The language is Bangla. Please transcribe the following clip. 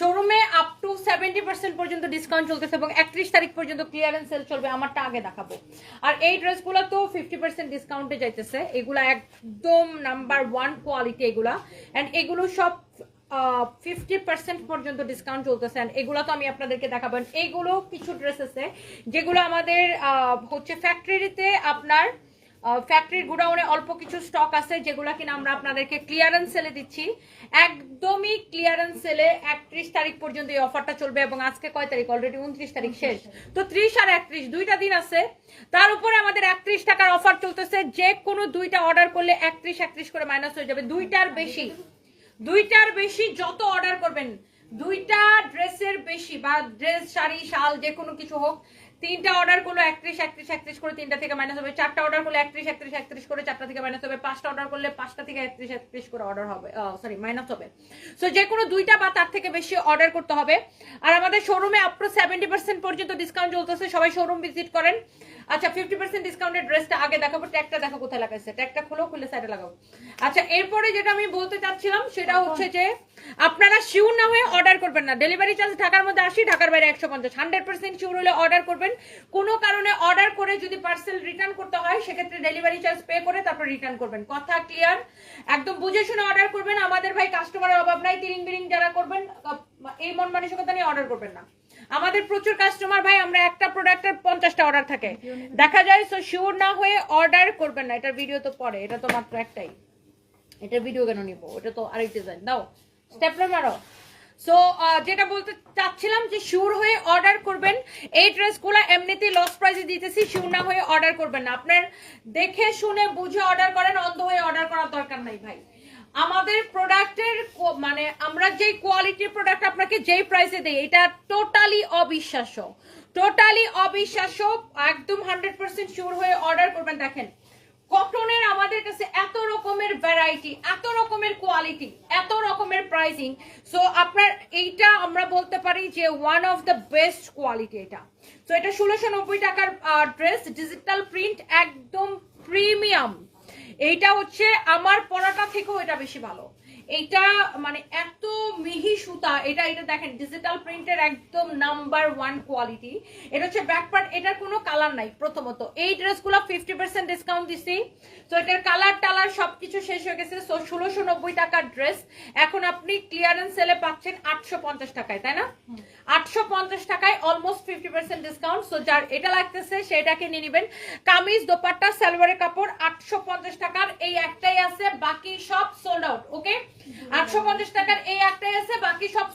শোরুমে আপ টু 70% পর্যন্ত ডিসকাউন্ট চলতেছে এবং 31 তারিখ পর্যন্ত ক্লিয়ারেন্স সেল চলবে। আমারটা আগে দেখাবো। আর এই ড্রেসগুলো তো 50% ডিসকাউন্টে যাইতেছে। এগুলা একদম নাম্বার 1 কোয়ালিটি এগুলা, এন্ড এগুলো সব 50% পর্যন্ত ডিসকাউন্ট চলতেছে। এগুলো তো আমি আপনাদেরকে দেখাবো। এইগুলো কিছু ড্রেস আছে যেগুলো আমাদের হচ্ছে ফ্যাক্টরিতে, আপনার ফ্যাক্টরির গোডাউনে অল্প কিছু স্টক আছে যেগুলো কিনা আমরা আপনাদেরকে ক্লিয়ারেন্স সেলে দিচ্ছি। একদমই ক্লিয়ারেন্স সেলে 31 তারিখ পর্যন্ত এই অফারটা চলবে এবং আজকে কয় তারিখ? অলরেডি 29 তারিখ শেষ। তো 30 আর 31 দুইটা দিন আছে। তার উপরে আমাদের 31 টাকার অফার চলতেছে। যে কোনো দুইটা অর্ডার করলে 31 করে মাইনাস হয়ে যাবে। দুইটার বেশি যত অর্ডার করবেন, দুইটা ড্রেসের বেশি বা ড্রেস, শাড়ি, শাল যে কোনো কিছু হোক, তিনটা অর্ডার করলে 31 করে তিনটা থেকে মাইনাস হবে। চারটা অর্ডার করলে 31 করে চারটা থেকে মাইনাস হবে। পাঁচটা অর্ডার করলে পাঁচটা থেকে 31 করে অর্ডার হবে, সরি মাইনাস হবে। সো যে কোনো দুইটা বা তার থেকে বেশি অর্ডার করতে হবে। আর আমাদের শোরুমে আপ টু 70% পর্যন্ত ডিসকাউন্ট চলতেছে। সবাই শোরুম ভিজিট করেন। আচ্ছা, 50% ডিসকাউন্টের ড্রেসটা আগে দেখাবো। ট্যাগটা দেখো কোথায় লাগাইছে, ট্যাগটা খুলে সাইডে লাগাও। আচ্ছা, এরপরে যেটা আমি বলতে চাচ্ছিলাম সেটা হচ্ছে যে আপনারা শিওর না হয়ে অর্ডার করবেন না। ডেলিভারি চার্জ ঢাকার মধ্যে 80, ঢাকার বাইরে 150। 100% শিওর হলে অর্ডার করবেন। কোনো কারণে অর্ডার করে যদি পার্সেল রিটার্ন করতে হয় সেক্ষেত্রে ডেলিভারি চার্জ পে করে তারপর রিটার্ন করবেন। কথা ক্লিয়ার? একদম বুঝে শুনে অর্ডার করবেন। আমাদের ভাই কাস্টমারের অভাব নাই। তিরিং বিরিং যারা করবেন এই মন মানসিকতা নিয়ে অর্ডার করবেন না। আমাদের প্রচুর কাস্টমার ভাই, আমরা একটা প্রোডাক্টের 50টা অর্ডার থাকে দেখা যায়। সো শিওর না হয়ে অর্ডার করবেন না। এটার ভিডিও তো পরে, এটা তো মাত্র একটাই। এটার ভিডিও কেন নিব? এটা তো আরেক ডিজাইন। দাও স্টেপলার মারো। সো যেটা বলতে চাচ্ছিলাম যে শিওর হয়ে অর্ডার করবেন। এই ড্রেসগুলো এমনিতেই লস প্রাইসে দিতেছি। শিওর না হয়ে অর্ডার করবেন না। আপনার দেখে শুনে বুঝে অর্ডার করেন, অন্ধ হয়ে অর্ডার করার দরকার নাই ভাই। আমাদের প্রোডাক্টের মানে আমরা যে কোয়ালিটির প্রোডাক্ট আপনাকে যেই প্রাইসে দেই, এটা টোটালি অবিশ্বাস্য, একদম 100% শিওর হয়ে অর্ডার করবেন। দেখেন কটনের আমাদের কাছে এত রকমের ভ্যারাইটি, এত রকমের কোয়ালিটি, এত রকমের প্রাইসিং। সো আপনার এইটা আমরা বলতে পারি যে one of the best quality এটা। সো এটা 1690 টাকার ড্রেস, ডিজিটাল প্রিন্ট, একদম প্রিমিয়াম। এইটা হচ্ছে আমার পরাটা থেকেও এটা বেশি ভালো। এইটা মানে এত মিহি সুতা, এটা দেখেন ডিজিটাল প্রিন্টের একদম নাম্বার 1 কোয়ালিটি। এটা হচ্ছে ব্যাক পার্ট, এটার কোনো কালার নাই। প্রথমত এই ড্রেসগুলো 50% ডিসকাউন্ট দিছি। তো এটার কালার টালার সবকিছু শেষ হয়ে গেছে। সো 1690 টাকার ড্রেস এখন আপনি ক্লিয়ারেন্স সেলে পাচ্ছেন 850 টাকায়, তাই না? 850 টাকায় অলমোস্ট 50% ডিসকাউন্ট। সো যার এটা লাগতেছে সেটাকে নিয়ে নেবেন। কামিজ, দোপাট্টা, সালোয়ারের কাপড় 850 টাকার এই একটাই আছে, বাকি সব সোল্ড আউট। ওকে, 850 টাকার এই একটাই আছে, বাকি সব